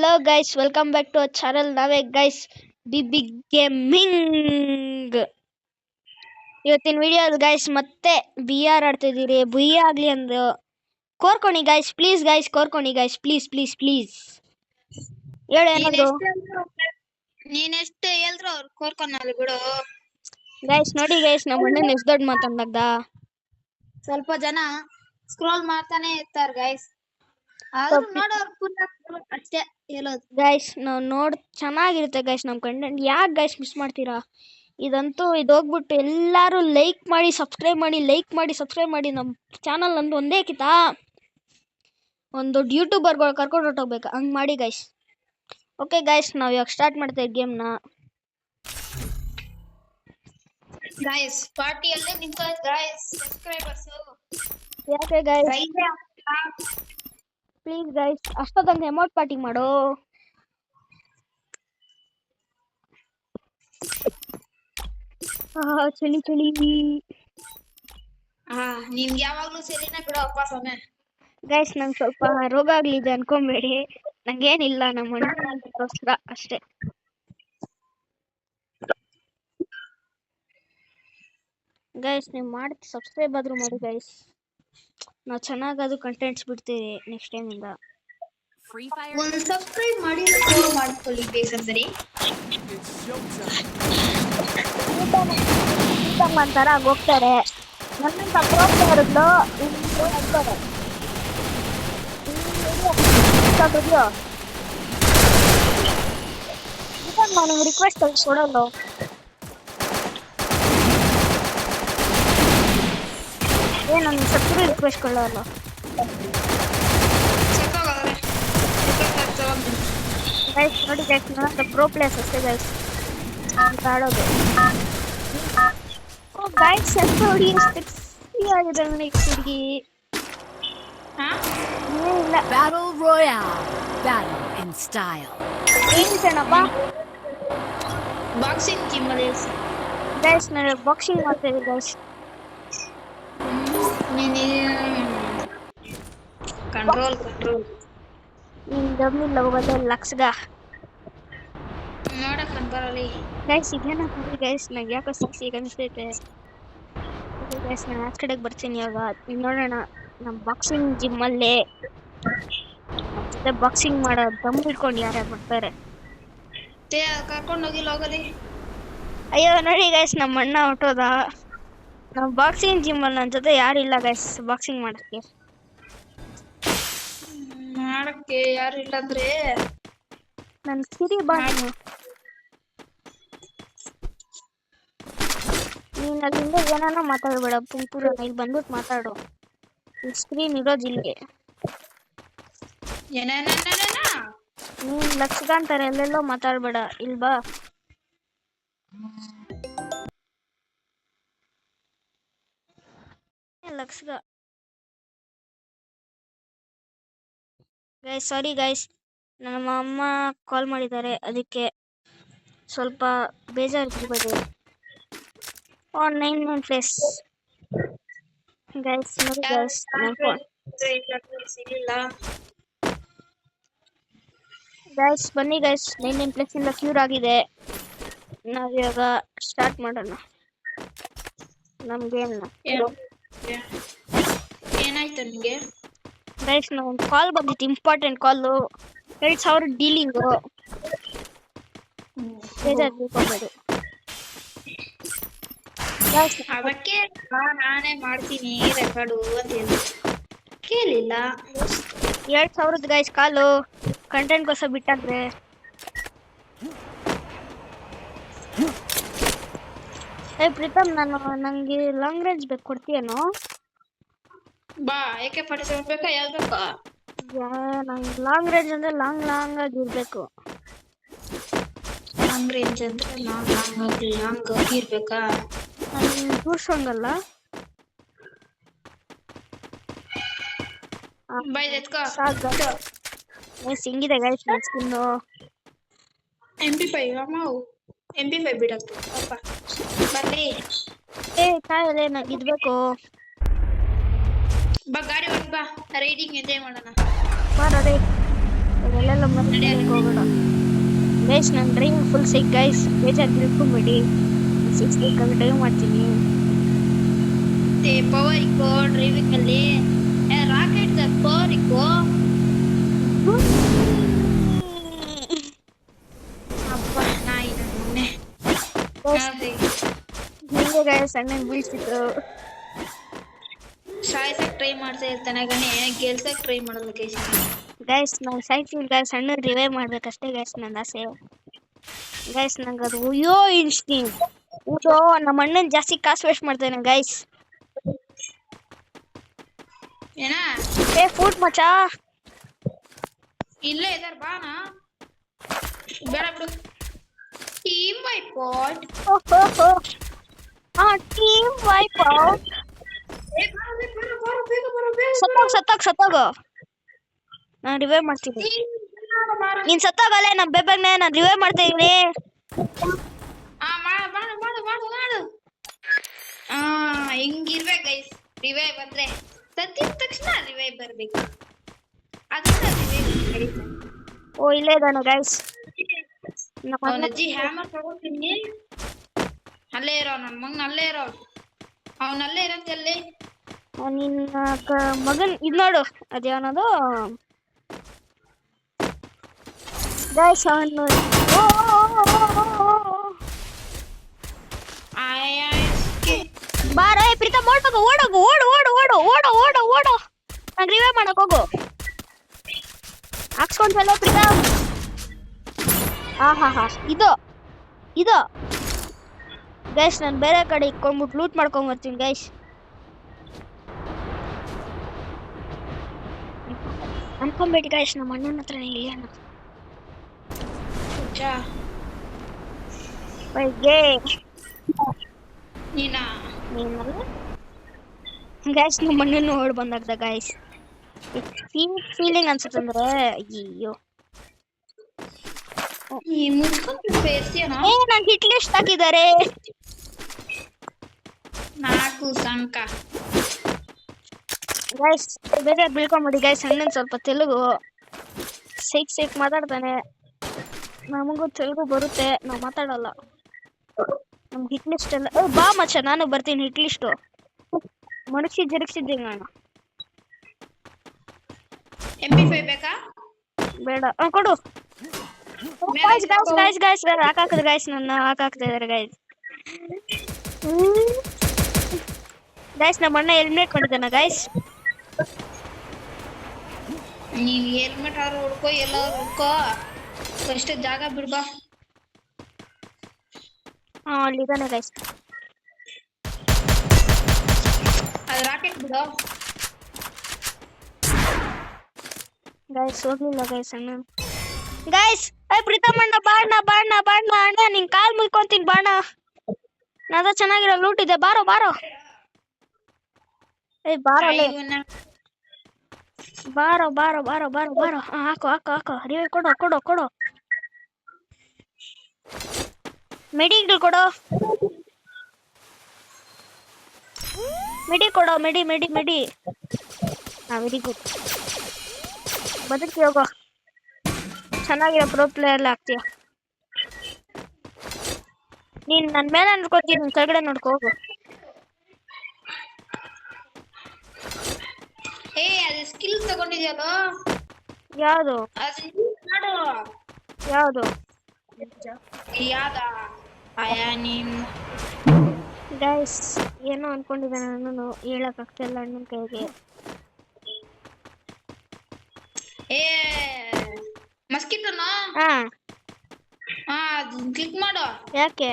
Hello guys, welcome back to our channel. ನಾವೇ guys big gaming. ಇವತ್ತಿನ ವಿಡಿಯೋದಲ್ಲಿ guys ಮತ್ತೆ BR ಆಡ್ತಿದ್ದೀರಿ. ಬುಯ್ಯ ಆಗಲಿ ಅಂದು ಕೋರ್ಕೊಣಿ ಗೈಸ್, ಪ್ಲೀಸ್ ಗೈಸ್, ಕೋರ್ಕೊಣಿ ಗೈಸ್, ಪ್ಲೀಸ್ ಪ್ಲೀಸ್ ಪ್ಲೀಸ್. ಹೇಳು ಏನಾದ್ರು ನೀನೆಷ್ಟು ಹೇಳಿದ್ರು ಅವ್ರು ಕೋರ್ಕೊನಲ್ಲ ಬಿಡು. ಗೈಸ್. ನೋಡಿ ಗೈಸ್, ನಮ್ಮ ಅಣ್ಣನ ಎಷ್ಟು ದೊಡ್ಡ ಮಾತಂದಾಗ ಸ್ವಲ್ಪ ಜನ ಸ್ಕ್ರೋಲ್ ಮಾಡ್ತಾನೆ ಇರ್ತಾರೆ ಗೈಸ್. ಆದ್ರೂ ನೋಡೋರು ಅಷ್ಟೇ ಹೇಳೋದು. ಗೈಸ್ ನಾವು ಚೆನ್ನಾಗಿರುತ್ತೆ ಗೈಸ್ ನಮ್ಮ ಕಂಟೆಂಟ್. ಯಾಕೆ ಗೈಸ್ ಮಿಸ್ ಮಾಡ್ತೀರಾ? ಇದು ಹೋಗ್ಬಿಟ್ಟು ಎಲ್ಲರೂ ಲೈಕ್ ಮಾಡಿ ಸಬ್ಸ್ಕ್ರೈಬ್ ಮಾಡಿ ನಮ್ಮ ಚಾನಲ್ ನಂದು ಒಂದೇ ಕಿತಾ ಒಂದು ದೊಡ್ಡ ಯೂಟ್ಯೂಬರ್ಗಳು ಕರ್ಕೊಂಡು ಹೊಟ್ಟೋಗ್ಬೇಕು, ಹಂಗೆ ಮಾಡಿ ಗೈಸ್. ಓಕೆ ಗೈಸ್, ನಾವು ಇವಾಗ ಸ್ಟಾರ್ಟ್ ಮಾಡ್ತೇವೆ ಗೇಮ್ನ. ಗೈಸ್ ಪಾರ್ಟಿಯಲ್ಲೇ ನಿಂತೋಯ್ತು ಗೈಸ್ ಸಬ್ಸ್ಕ್ರೈಬರ್ಸ್. ಯಾಕೆ ಗೈಸ್? ಪ್ಲೀಸ್ ಗೈಸ್, ಅಷ್ಟೊಂದು ಅಮೌಂಟ್ ಪಾರ್ಟಿ ಮಾಡು. ಚಳಿ ಚಳಿ ನಿಮ್ಗೆ ಯಾವಾಗ್ಲೂ ಸರಿನಾ ಬಿಡು ಅಪ್ಪ ಸೊನ್ನೆ. ಗೈಸ್, ನಂಗೆ ಸ್ವಲ್ಪ ರೋಗ ಆಗ್ಲಿದೆ ಅನ್ಕೊಂಬೇಡಿ, ನಂಗೇನಿಲ್ಲ, ನಮ್ಮ ಅಣ್ಣಗೋಸ್ಕರ ಅಷ್ಟೇ. ಗೈಸ್ ನೀವು ಮಾಡಿ ಸಬ್ಸ್ಕ್ರೈಬ್ ಆದ್ರೂ ಮಾಡಿ ಗೈಸ್. ನಾವು ಚೆನ್ನಾಗಾದ್ರೂ ಕಂಟೆಂಟ್ಸ್ ಬಿಡ್ತೀವಿ ನೆಕ್ಸ್ಟ್ ಟೈಮಿಂದ. ಒಂದು ಸಬ್ಸ್ಕ್ರೈಬ್ ಮಾಡಿ ಫಾಲೋ ಮಾಡ್ಕೊಳ್ಳಿ ಬೇಕಂದ್ರೆ. ಅಂತಾರ ಹೋಗ್ತಾರೆ, ನನ್ನ ಪ್ರೋಗ್ರಾಮ್ ನಿಮ್ಗೆ ರಿಕ್ವೆಸ್ಟ್ ಕೊಡಲ್ಲ. ನನ್ನ ಸಬ್ಸ್ಕ್ರೈಬ್ ರಿಕ್ವೆಸ್ಟ್ ಕೊಡಲ್ಲ. ಗೈಸ್ ನೋಡಿ ಗೈಸ್, ನನ್ನ ಪ್ರೋ ಪ್ಲೇಸ್ ಅಷ್ಟೇ ಗೈಸ್ ಅಂತ ಆಡೋದು. ಗೈಸ್ ఎంత ಹುಡುಗಿ ಸೆಕ್ಸಿ ಆಗಿದೆ ನೆಕ್ಸ್ಟ್ ಹುಡುಗಿ. Battle Royale. Battle in style. ಏನಪ್ಪ ಬಾಕ್ಸಿಂಗ್ ಜಿಮ್ ಅಲ್ಲಿ ಗೈಸ್, ನಾನು ಬಾಕ್ಸಿಂಗ್ ಮಾಡ್ತೇವೆ ಗೈಸ್. ಕಂಟ್ರೋಲ್ ನಿನ್ ದಮ್ಮಿಲ್ಲ ಹೋಗೋದು ಲಕ್ಸ್ಗ ನೋಡಕ್ ಬರಲಿ ಗೈಸ್. ಇದೇನ ಗೈಸ್, ನಂಗೆ ಯಾಕೋ ಸಿಕ್ಸಿ ಅನಿಸ್ತೈತೆ ಗೈಸ್. ನಾನು ಆ ಕಡೆಗೆ ಬರ್ತೀನಿ ಇವಾಗ. ನೋಡೋಣ ನಮ್ಮ ಬಾಕ್ಸಿಂಗ್ ಜಿಮ್ಮಲ್ಲಿ ನಮ್ಮ ಜೊತೆ ಬಾಕ್ಸಿಂಗ್ ಮಾಡೋ ದಮ್ ಹಿಡ್ಕೊಂಡು ಯಾರ್ಯಾರು ಬರ್ತಾರೆ. ಕರ್ಕೊಂಡು ಹೋಗಲಿ. ಅಯ್ಯೋ ನೋಡಿ ಗೈಸ್, ನಮ್ಮ ಅಣ್ಣ ಹೊಟ್ಟೋದ. ನಮ್ಮ ಬಾಕ್ಸಿಂಗ್ ಜಿಮ್ಮಲ್ಲಿ ನನ್ನ ಜೊತೆ ಯಾರಿಲ್ಲ ಗೈಸ್ ಬಾಕ್ಸಿಂಗ್ ಮಾಡಕ್ಕೆ ಯಾರು ಇಲ್ಲ ಅಂದ್ರೆ ನನ್ನ ಸಿರಿ ಬಾ. ನೀನು ಅಲ್ಲಿಂದ ಏನಾನ ಮಾತಾಡ್ಬೇಡ, ಪುಂಪುರ ಇಲ್ಲಿ ಬಂದ್ಬಿಟ್ಟು ಮಾತಾಡು. ಈ ಸ್ಕ್ರೀನ್ ಇರೋದು ಇಲ್ಲಿಗೆ. ನೀನ್ ಲಕ್ಷಗ ಅಂತಾರೆ ಎಲ್ಲೆಲ್ಲೋ ಮಾತಾಡ್ಬೇಡ, ಇಲ್ಲಿ ಬಾ. ಲಕ್ಷಗ ಗೈಸ್, ಸಾರಿ ಗೈಸ್, ನಮ್ಮ ಅಮ್ಮ ಕಾಲ್ ಮಾಡಿದ್ದಾರೆ, ಅದಕ್ಕೆ ಸ್ವಲ್ಪ ಬೇಜಾರಿರ್ಬೋದು. ಆನ್ಲೈನ್ ಫೇಸ್ ಗೈಸ್ ನೋಡಿ ಗೈಸ್, ಗೈಸ್ ಬನ್ನಿ ಗೈಸ್. 99+ ಇಂದ ಕ್ಯೂರ್ ಆಗಿದೆ. ನಾವಿವಾಗ ಸ್ಟಾರ್ಟ್ ಮಾಡೋಣ ನಮ್ಮ ಗೇಮ್ನ. ಏನಾಯ್ತು ನಿಮಗೆ ಗೈಸ್? ಒಂದು ಕಾಲ್ ಬಂದಿತ್ತು, ಇಂಪಾರ್ಟೆಂಟ್ ಕಾಲು. 2,000 ಡೀಲಿಂಗು. ಬೇಜಾರು ತಿಳ್ಕೊಬೇಡಿ. ಅದಕ್ಕೆ ನಾನೇ ಮಾಡ್ತೀನಿ ರೆಕಾರ್ಡು ಅಂತ ಹೇಳಿ ಕೇಳಿಲ್ಲ. 2,000 ಗೈಸ್ ಕಾಲು ಕಂಟೆಂಟ್ಗೋಸ್ಕರ ಬಿಟ್ಟಾದ್ರೆ. ಪ್ರೀತಮ್, ನಂಗೆ ಲಾಂಗ್ ರೇಂಜ್ ಬೇಕು, ಕೊಡ್ತೀಯೇನೋ? ಬಾ. AK-47 ಬೇಕಾ? ಯಾವ್ದು ಬೇಕಾ? ನಂಗೆ ಲಾಂಗ್ ರೇಂಜ್ ಅಂದ್ರೆ ಲಾಂಗ್ ಆಗಿರ್ಬೇಕು. ಲಾಂಗ್ ರೇಂಜ್ ಅಂದ್ರೆ ಲಾಂಗ್ ಆಗಿರ್ಬೇಕಾ? ಕೂರ್ಸೋಂಗಲ್ಲ. ಹಿಂಗಿದೆ ಗೈಸ್ ಸ್ಕಿನ್ನು. MP5 MP5 ಬಿಡಕ್ಕೆ ಬರ್ರಿ. ಕಾಯಲ್ಲೇ ನಂಗೆ ಇದ್ಬೇಕು. ಬಾ ಗಾಡಿ ಹೊಡ್ ಬಾ, ರೈಡಿಂಗ್ ಎಂಜಾಯ್ ಮಾಡೋಣ. ಬಾ ರೈಡ್. ಅಲ್ಲೆಲ್ಲ ಮನೆಗೆ ಹೋಗೋಣ ಗೈಸ್. ನನ್ನ ಡ್ರೈವಿಂಗ್ ಫುಲ್ ಸಿಕ್ ಗೈಸ್, ಬೇಜಾರು ತಿಳ್ಕೊಂಬೇಡಿ. 6 ಬೇಕಾಗಿ ಡ್ರೈವ್ ಮಾಡ್ತೀನಿ. ಪವರ್ ಇಕ್ಕೋ ಡ್ರೈವಿಂಗ್ ಅಲ್ಲಿ. ರಾಕೆಟ್ ಪವರ್ ಇಕ್ಕೋ. ಅಪ್ಪ ನಾಯಿ ಮೊನ್ನೆ ಹಿಂಗೆ ಗೈಸ್ ಅಣ್ಣನ್ ಬೀಳ್ಸಿದ್ರು. ಸಾಯ್ಸಕ್ ಟ್ರೈ ಮಾಡ್ತಾ ಇರ್ತಾನೆ ಗಣಿ, ಗೆಲ್ಸಕ್ ಟ್ರೈ ಮಾಡಲ್ಲ ಗೈಸ್. ಗೈಸ್ ನಾವು ಸಾಯ್ತೀವಿ ಗೈಸ್, ಅಣ್ಣನ್ ರಿವೈವ್ ಮಾಡ್ಬೇಕಷ್ಟೇ ಗೈಸ್ ನನ್ನ ಆಸೆ ಗೈಸ್. ನಂಗೆ ಅದು ಅಯ್ಯೋ ಇನ್ಸ್ಟಿಂಗ್ ಊಟೋ ನಮ್ಮ ಅಣ್ಣನ್ ಜಾಸ್ತಿ ಕಾಸು ವೇಸ್ಟ್ ಮಾಡ್ತಾನೆ ಗೈಸ್. ಏನ ಫುಡ್ ಮಚಾ ಇಲ್ಲೇ ಇದಾರ ಬಾನ. ಬೇಡ ಬಿಡು. Team wipeout. Team wipe out. ಸತ್ತೋಗು ನಾನು ರಿವೈವ್ ಮಾಡ್ತೀನಿ. ನೀನ್ ಸತ್ತೋಗಲ್ಲೇ ನಮ್ಮ ಬೇಬಗ್ನೆ ನಾನು ರಿವೈವ್ ಮಾಡ್ತಾ ಇದೀನಿ. ಮಾಡು. ಹಿಂಗಿರ್ಬೇಕು ಗೈಸ್. ರಿವೈವ್ ಬಂದ್ರೆ ಸತ್ತಿದ ತಕ್ಷಣ ರಿವೈವ್ ಬರ್ಬೇಕು. ಅದನ್ನ ರಿವೈವ್. ಓ ಇಲ್ಲೇ ಇದ್ದಾನೆ ಗೈಸ್. ಅವನ ಅಜ್ಜಿ ಹ್ಯಾಮರ್ ತಗೋತೀನಿ. ಅಲ್ಲೇ ಇರೋ ನನ್ನ ಮಗನ, ಅಲ್ಲೇ ಇರೋ ಅವನಲ್ಲೇ ಇರೋಂತಲ್ಲಿ. ನಿನ್ನ ಮಗನ್ ಇದ್ ನೋಡು ಅದೇನದು ಗೈಸ್. ಅವನು ಬಾರ ಪ್ರೀತಮ್ ಓಡೋಗು ಓಡೋಗು ಓಡು ಓಡು ಓಡು ಓಡು ಓಡು ಓಡು. ನಂಗೆ ರಿವೈವ್ ಮಾಡಕ್ ಹೋಗು. ಹಾಕ್ಸ್ಕೊಂಡ್ವಲ್ಲ ಪ್ರೀತಮ್. ಹಾ ಇದು ಗೈಸ್. ನಾನು ಬೇರೆ ಕಡೆ ಇಕ್ಕೊಂಡ್ಬಿಟ್ಟು ಲೂಟ್ ಮಾಡ್ಕೊಂಡ್ ಬರ್ತೀನಿ ಗೈಸ್. ಅನ್ಕೊಂಬೇಡಿ ಗೈಸ್, ನಮ್ಮ ಅಣ್ಣನ ಹತ್ರ ಇಲ್ಲ ಬೈಗೆ ಗೈಸ್. ನಮ್ಮ ಅಣ್ಣನ ಓಡ್ ಬಂದಾಗ್ದ ಗೈಸ್. ಫೀಲಿಂಗ್ ಅನ್ಸುತ್ತಂದ್ರೆ ಅಯ್ಯೋ ನಂಗೆ ಹಿಟ್ ಲಿಸ್ಟ್ ಹಾಕಿದ್ದಾರೆ 4 ಸಂಕ ಗೈಸ್. ಬೇರೆ ಬೀಳ್ಕೊಂಬಿಡಿ ಗೈಸ್. ಅಣ್ಣನ್ ಸ್ವಲ್ಪ ತೆಲುಗು ಸೇಕ್ ಮಾತಾಡ್ತಾನೆ. ನಮಗೂ ತೆಲುಗು ಬರುತ್ತೆ, ನಾವು ಮಾತಾಡಲ್ಲ. ನಮ್ಗೆ ಹಿಟ್ ಲಿಸ್ಟ್ ಎಲ್ಲ ಬಾ ಮಚ್ಚ, ನಾನು ಬರ್ತೀನಿ ಹಿಟ್ ಲಿಸ್ಟು. ಜರುಗಿಸಿದ್ದೆ ನಾನು. MP5 ಬೇಕಾ? ಬೇಡ ಕೊಡು ಗೈಸ್. ಹಾಕಾಕ್ತಾರೆ ಗೈಸ್, ನನ್ನ ಹಾಕಾಕ್ತಾ ಇದಾರೆ ಗೈಸ್. ಗೈಸ್ ನಮ್ಮ ಅಣ್ಣ ಹೆಲ್ಮೆಟ್ ಮಾಡಿದ್ದಾನ ಗೈಸ್. ನೀನ್ ಹೆಲ್ಮೆಟ್ ಆದ್ರೂ ಹುಡ್ಕೋ, ಎಲ್ಲಾದ್ರೂ ಹುಡ್ಕೋ. ಫಸ್ಟ್ ಜಾಗ ಬಿಡ್ಬಾ. ಅಲ್ಲಿದ್ದಾನೆ ಗೈಸ್. ಅದು ರಾಕೆಟ್ ಬಿಡು ಗೈಸ್. ಹೋಗ್ಲಿಲ್ಲ ಗೈಸ್ ಅಣ್ಣ. ಗೈಸ್ ಪ್ರೀತಮ್ ಅಣ್ಣ ಬಾಣ ಅಣ್ಣ, ನಿನ್ ಕಾಲ್ ಮುಯ್ಕೊಂತೀನಿ ಬಾಣ. ನಾದ ಚೆನ್ನಾಗಿರೋ ಲೂಟ್ ಇದೆ, ಬಾರೋ ಬಾರೋ ಹಾಕು. ರಿವೈವ್ ಕೊಡು. ಮೆಡಿಗಳು ಕೊಡು. ಮೆಡಿ. Very good. ಬದುಕಿ ಹೋಗೋ. ಚೆನ್ನಾಗಿರೋ ಪ್ರೋ ಪ್ಲೇಯರ್ ಆಗ್ತೀಯ ನೀನ್. ನನ್ನ ಮೇಲೆ ನೋಡ್ಕೋತೀನಿ, ನಿನ್ ಕೆಳಗಡೆ ನೋಡ್ಕೋ ಹೋಗು. ಅದು ಸ್ಕಿಲ್ ತಗೊಂಡಿದ್ಯಲ್ಲ. ಯಾವುದು ಗೈಸ್? ಏನೋ ಅನ್ಕೊಂಡಿದ್ದೆ ನಾನು, ಹೇಳಕ್ ಆಗ್ತಿಲ್ಲ ಅಣ್ಣನ ಕೈಗೆ. ಮಸ್ಕಿಟೋನಾ? ಕ್ಲಿಕ್ ಮಾಡು. ಯಾಕೆ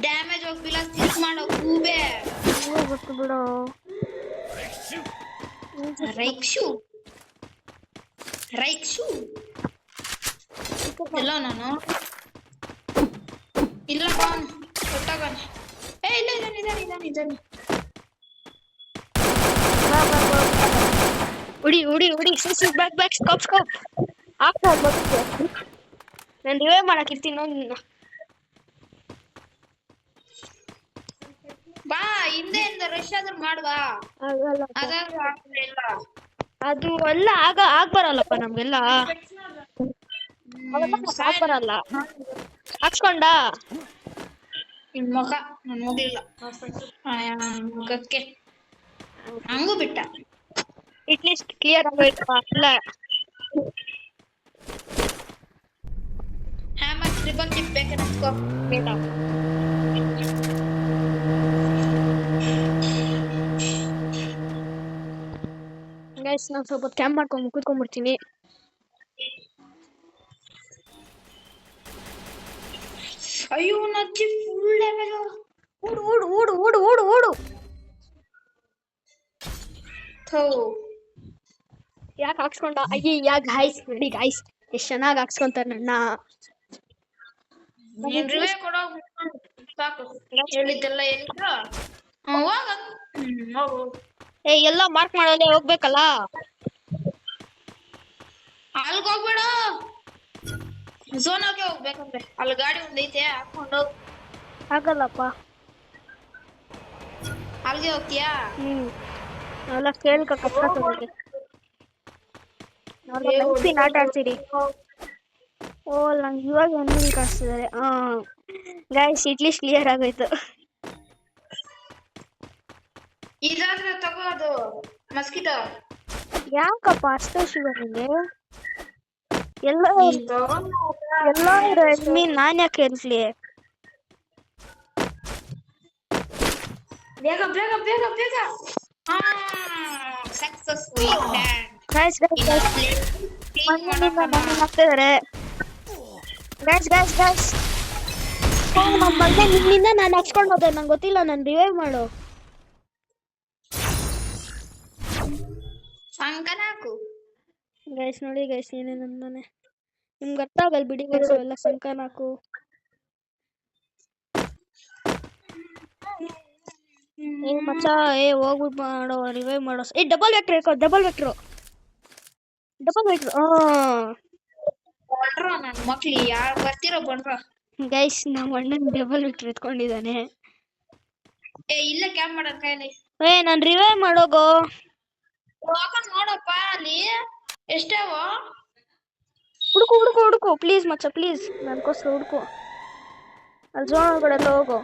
ಡ್ಯಾಮೇಜ್ ಹೋಗ್ತಿಲ್ಲ, ಕ್ಲಿಕ್ ಮಾಡು. ಕೂಬೆ ಗೊತ್ತು ಬಿಡು. ರೈಕ್ಷು ಎಲ್ಲ ನಾನು ಇಲ್ಲ ಕೊಟ್ಟಾಗ. ಇಲ್ಲ ಇದ್ದಾನೆ. ಉಡಿ ಬ್ಯಾಕ್ ಸ್ಕೋಪ್ ಆಗ್ತಾ ನಾನು ರಿವೈವ್ ಮಾಡಕ್ ಇರ್ತೀನಿ ನೋಡಿ. ಬಾ ಹಿಂದೆಯಿಂದ ರಶ್ ಆದ್ರೂ ಮಾಡುವಾ. ಆಗಲ್ಲ ಅದಾದ್ರೂ ಆಗ್ಲಿಲ್ಲ. ಅದು ಎಲ್ಲ ಆಗ್ಬರಲ್ಲಪ್ಪ ನಮ್ಗೆಲ್ಲ. ಅವೆಲ್ಲ ಆಗ್ಬರಲ್ಲ. ಹಾಕ್ಸ್ಕೊಂಡ ನಿನ್ ಮುಖ ನಾನು ಹೋಗ್ಲಿಲ್ಲ ಮುಖಕ್ಕೆ ಹಂಗೂ ಬಿಟ್ಟ. ಅಟ್ಲೀಸ್ಟ್ ಕ್ಲಿಯರ್ ಆಗೋಯ್ತಪ್ಪ. ಇಲ್ಲ ಹ್ಯಾಮರ್ ಟ್ರಿಬಲ್ ಚಿಪ್ ಬೇಕಾದ್ರೆ ಅನ್ಕೋ. ಬೇಡ. ಗೈಸ್ ನಾನು ಸ್ವಲ್ಪ ಕ್ಯಾಂಪ್ ಮಾಡ್ಕೊಂಡು ಕೂತ್ಕೊಂಡ್ಬಿಡ್ತೀನಿ. ಅಯ್ಯೋ ನಜ್ಜಿ ಫುಲ್ ಲೆವೆಲ್. ಓಡು ಓಡು ಓಡು ಓಡು ಓಡು ಓಡು. ಥೋ ಯಾಕೆ ಹಾಕ್ಸ್ಕೊಂಡ? ಅಯ್ಯ ಗಾಯ್ಸ್ ನೋಡಿ ಗಾಯ್ಸ್ ಎಷ್ಟು ಚೆನ್ನಾಗಿ ಹಾಕ್ಸ್ಕೊಂತಾರೆ ನನ್ನ. ನೀನ್ ರಿವೇ ಕೊಡೋ ಸಾಕು. ಹೇಳಿದ್ದೆಲ್ಲ ಏನಿಲ್ಲ ಹೋಗ. ಹೋಗು. ಎಲ್ಲ ಮಾರ್ಕ್ ಮಾಡೋದೇ ಹೋಗ್ಬೇಕಲ್ಲ. ಅಲ್ಗ ಹೋಗ್ಬೇಡ, ಝೋನಾಗೆ ಹೋಗ್ಬೇಕಂದ್ರೆ ಅಲ್ಲಿ ಗಾಡಿ ಒಂದೈತೆ ಹಾಕೊಂಡು ಹೋಗ್. ಆಗಲ್ಲಪ್ಪ. ಅಲ್ಲಿಗೆ ಹೋಗ್ತೀಯಾ? ಎಲ್ಲ ಕೇಳ್ಕ ಕಷ್ಟಕ್ಕೆ ಆಟ ಆಡ್ತೀರಿ. ಓ ನಂಗೆ ಇವಾಗ ಎನ್ನಿಲ್ ಕಾಣಿಸ್ತಿದ್ದಾರೆ. ಗೈಸ್ ಇಟ್ಲೀಸ್ಟ್ ಕ್ಲಿಯರ್ ಆಗೋಯ್ತು. ಇದಾದ್ರೆ ತಗೋ ಅದು ಮಸ್ಕಿಟೋ. ಯಾಕಪ್ಪ ಅಷ್ಟೇ ಶಿವ ನಿಂಗೆ? ಎಲ್ಲ ರೆಡ್ಮಿ ನಾನ್ ಯಾಕೆ ಇರ್ಲಿ? ಬೇಗ ಬೇಗ ಬೇಗ ಬೇಗ. ಸಕ್ಸಸ್ಫುಲ್ ಗೈಸ್ ಹಾಕ್ತಿದ್ದಾರೆ. ಗೈಸ್ ನಿನ್ನಿಂದ ನಾನು ಹಾಕ್ಸ್ಕೊಂಡು ಹೋದೆ. ನಂಗೆ ಗೊತ್ತಿಲ್ಲ, ನಾನು ರಿವೈವ್ ಮಾಡು. ಸಂಕನಾಕು ಗೈಸ್ ನೋಡಿ ಗೈಸ್ ಏನೇನಂದಾನೆ ನಿಮ್ಗೆ ಅರ್ಥ ಆಗಲ್ಲ ಬಿಡಿ ಗೈಸ್. ಎಲ್ಲ ಸಂಕನಾಕು. ಮಚ್ಚ ಹೋಗ್ಬಿಟ್ಟು ಮಾಡೋ ರಿವೈವ್ ಮಾಡೋ. ಡಬಲ್ ವೆಕ್ಟ್ರು. ಬಂಡ್ರ ನನ್ ಮಕ್ಳು ಯಾರು ಬರ್ತಿರೋ ಬಂಡ್ರ. ಗೈಸ್ ನಮ್ಮ ಅಣ್ಣನ್ ಡಬಲ್ ವೆಕ್ಟ್ರ್ ಎತ್ಕೊಂಡಿದ್ದಾನೆ. ಇಲ್ಲ ಕ್ಯಾಮ್ ಮಾಡೋದ್ ಕೈಲಿ. ನಾನು ರಿವೈವ್ ಮಾಡೋಗೋ. ನೋಡಪ್ಪ ಅಲ್ಲಿ ಎಷ್ಟಾವ. ಹುಡುಕು ಪ್ಲೀಸ್ ಮಚ್ಚ ಪ್ಲೀಸ್ ನನ್ಕೋಸ್ಕರ ಹುಡುಕು. ಅಲ್ಲಿ ಝೋನ್ ಒಳಗಡೆ ಎಲ್ಲ ಹೋಗು.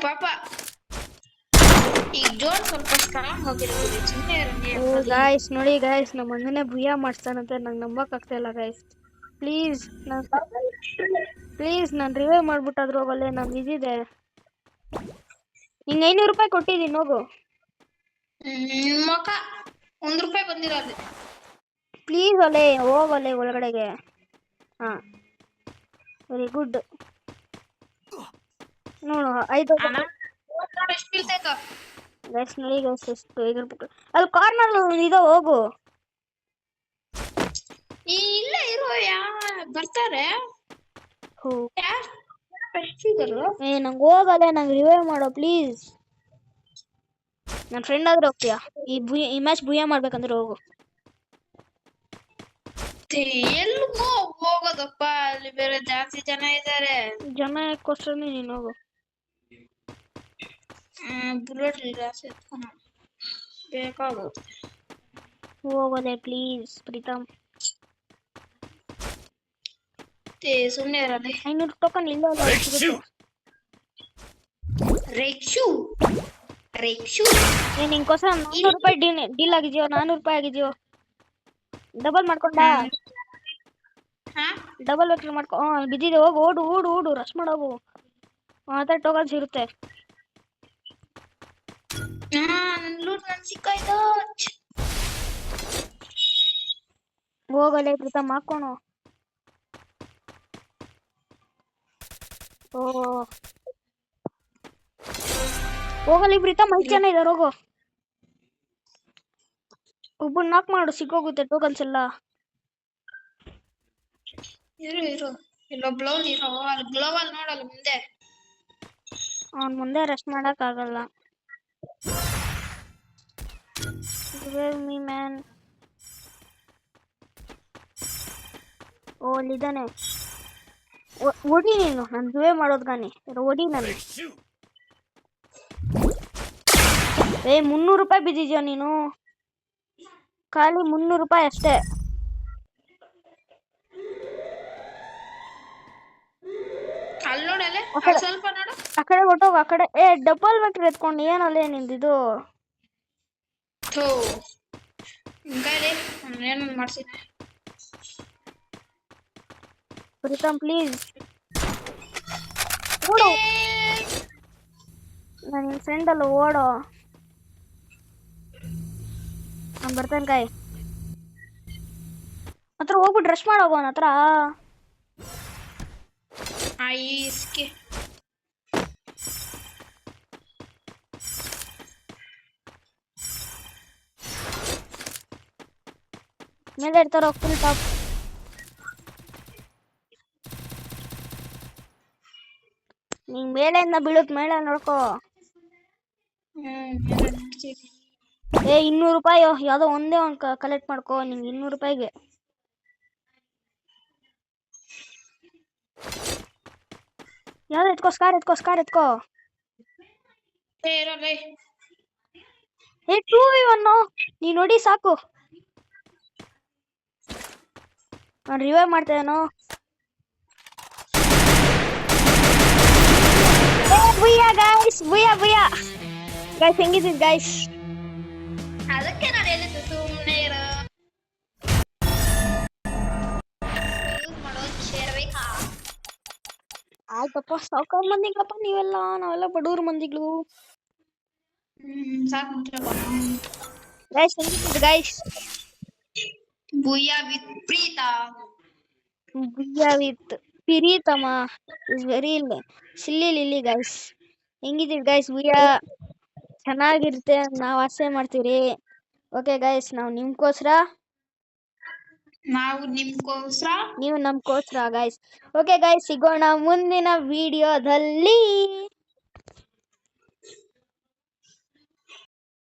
ಪಾಪ ಈಗ ಜೋರ್ ಸ್ವಲ್ಪ ಸ್ಟ್ರಾಂಗ್ ಆಗಿರ್ತೀವಿ. ಗಾಯ್ಸ್ ನೋಡಿ ಗಾಯ್ಸ್ ನಮ್ಮ ಅಣ್ಣನೇ ಭೂಯ ಮಾಡಿಸ್ತಾನಂತೆ. ನಂಗೆ ನಂಬಕ್ ಆಗ್ತಾ ಇಲ್ಲ ಗಾಯ್ಸ್. ಪ್ಲೀಸ್ ನಾನು ರಿವೈವ್ ಮಾಡ್ಬಿಟ್ಟಾದ್ರು ಹೋಗಲ್ಲೇ. ನಾನು ಇದಿದೆ ನಿಂಗೆ 500 ರೂಪಾಯಿ ಕೊಟ್ಟಿದ್ದೀನಿ ಹೋಗು. ಮಕ್ಕ ₹1 ಬಂದಿರೋದು. ಪ್ಲೀಸ್ ಅಲ್ಲೇ ಹೋಗಲ್ಲೇ ಒಳಗಡೆಗೆ. Very good. ನೋಡು 5 ಗೈಸ್ ನೋಡಿ ಗೈಸ್ ಎಷ್ಟು ಎಗರ್ಬಿಟ್ಟು. ಅಲ್ಲಿ ಕಾರ್ನರ್ ಇದೆ ಹೋಗು. ಇಲ್ಲ ಇರೋ ಬರ್ತಾರೆ. ನಂಗೆ ಹೋಗಲ್ಲ, ನಂಗೆ ರಿವೈವ್ ಮಾಡೋ ಪ್ಲೀಸ್. ನನ್ನ ಫ್ರೆಂಡ್ ಆದ್ರೆ ಹೋಗ್ತೀಯಾ? ಈ ಮ್ಯಾಚ್ ಭೂಯ ಮಾಡ್ಬೇಕಂದ್ರೆ ಹೋಗು. ಎಲ್ಗೋ ಹೋಗೋದಪ್ಪ, ಅಲ್ಲಿ ಬೇರೆ ಜಾಸ್ತಿ ಜನ ಇದ್ದಾರೆ. ಜನ ಯಾಕೋಸ್ಕರ ನೀನು ಹೋಗು. ಬುಲೆಟ್ ಜಾಸ್ತಿ ಬೇಕಾಗುತ್ತೆ. ಹೋಗೋದೆ ಪ್ಲೀಸ್ ಪ್ರೀತಮ್. ಸುಮ್ಮನೆ ಇರೋದೆ. 500 ಟೋಕನ್ ಇಲ್ಲ. ರೇಕ್ಷು ನಿಂಗೋಸ್ಕರ 400 ರೂಪಾಯಿ ಡೀಲ್ ಆಗಿದ್ಯೋ. 400 ರೂಪಾಯಿ ಆಗಿದ್ಯೋ. ಡಬಲ್ ಮಾಡ್ಕೊಂಡ. ಡಬಲ್ ವೆಕ್ಟರ್ ಮಾಡ್ಕೊ. ಅಲ್ಲಿ ಬಿದ್ದಿದೆ ಹೋಗು. ಓಡು ರಶ್ ಮಾಡೋಗು. ಅದೇ ಟೋಕನ್ಸ್ ಇರುತ್ತೆ. ಹೋಗಲೇ ಪ್ರೀತಮ್ ಹಾಕೋಣ. ಹೋಗಲಿ ಪ್ರೀತಮ್ 5 ಜನ ಇದಾರೆ ಹೋಗು. ಒಬ್ಬನ್ ನಾಕ್ ಮಾಡು ಸಿಕ್ಕೋಗುತ್ತೆ ಟೋಕನ್ಸ್ ಎಲ್ಲ. ಇರು ಇಲ್ಲ ಬ್ಲೌಸ್ ಇರೋ ಅಲ್ಲಿ ಗ್ಲೋವಲ್ ನೋಡಲ್ಲ ಮುಂದೆ. ಅವ್ನು ಮುಂದೆ ರೆಸ್ಟ್ ಮಾಡಕ್ ಆಗಲ್ಲ. ಮ್ಯಾನ್ ಅಲ್ಲಿದ್ದಾನೆ. ಓಡಿ ನೀನು. ನಾನು ದುವೆ ಮಾಡೋದು ಗಾನಿ ಓಡಿ. ನಾನು ₹300 ಬಿದ್ದಿದ್ಯಾ ನೀನು? ಖಾಲಿ ₹300 ಅಷ್ಟೇ. ಅಲ್ಲಿ ನೋಡಲೆ ಆ ಕಡೆ ಸ್ವಲ್ಪ ನೋಡು. ಆ ಕಡೆ ಹೊಟ್ಟೋಗ ಆ ಕಡೆ. ಡಬಲ್ ವೆಕ್ಟರ್ ಎತ್ಕೊಂಡು ಏನಲ್ಲೇ ನಿಂದಿದು? ಥೋ ಹಿಂಗಾರಿ ಏನೋ ಮಾಡ್ಸಿ. ಪ್ರೀತಮ್ ಪ್ಲೀಸ್ ಓಡು. ನಾನು ನಿನ್ನ ಫ್ರೆಂಡ್ ಅಲ್ಲ, ಓಡೋ. ನಾನು ಬರ್ತೇನೆ ಕಾಯಿ. ಹತ್ರ ಹೋಗ್ಬಿಟ್ಟು ಡ್ರೆಸ್ ಮಾಡೋಗೋ ಅವನ ಹತ್ರ. ಐಸ್ಕೆ ಮೇಲೆ ಇರ್ತಾರೋ ಫುಲ್ ಟಾಪ್. ನಿಂಗೆ ಮೇಲೆಯಿಂದ ಬೀಳುತ್ತೆ, ಮೇಲೆ ನೋಡ್ಕೋ. ₹200 ಯಾವುದೋ ಒಂದೇ ಒಂದು ಕಲೆಕ್ಟ್ ಮಾಡ್ಕೋ. ನಿಂಗೆ ₹200. ಯಾವ್ದು ಎತ್ಕೋ, ಸ್ಕಾರ್ ಎತ್ಕೋ. ಇರೋಲೆ 2v1 ನೀನು ನೋಡಿ ಸಾಕು. ನಾನು ರಿವೈವ್ ಮಾಡ್ತೇನೋ. ಬುಯ್ಯ ಗೈಸ್, ಬುಯ್ಯ ಗೈಸ್. ಹೆಂಗಿದ್ದೀರಿ ಗೈಸ್? ಅದಕ್ಕೆ ನಾನು ಹೇಳಿದ್ದು ಸುಮ್ಮನೆ ಇರೋ. ಯೂಸ್ ಮಾಡೋದು ಸೇರ್ಬೇಕಾ? ಆಯ್ತಪ್ಪ, ಸಾವ್ಕಾರ ಮಂದಿಗಳಪ್ಪ ನೀವೆಲ್ಲ, ನಾವೆಲ್ಲ ಬಡವ್ರ ಮಂದಿಗಳು. ಸಾಕು ಗೈಸ್ ಹೆಂಗಿದ್ದೀರಿ ಗೈಸ್? ಬುಯ್ಯ ವಿತ್ ಪ್ರೀತಾ. ಬುಯ್ಯ ವಿತ್ ಪಿರೀತಮ is very silly lily guys. ಹೆಂಗಿದ್ದೀರಿ ಗೈಸ್? ಬುಯ್ಯ ಚೆನ್ನಾಗಿರುತ್ತೆ ನಾವು ಆಸೆ ಮಾಡ್ತೀವಿ. ಓಕೆ ಗೈಸ್, ನಾವು ನಿಮ್ಗೋಸ್ಕರ, ನಾವು ನಿಮ್ಗೋಸ್ಕರ, ನೀವು ನಮ್ಗೋಸ್ಕರ ಗೈಸ್. ಓಕೆ ಗೈಸ್, ಸಿಗೋಣ ಮುಂದಿನ ವಿಡಿಯೋದಲ್ಲಿ.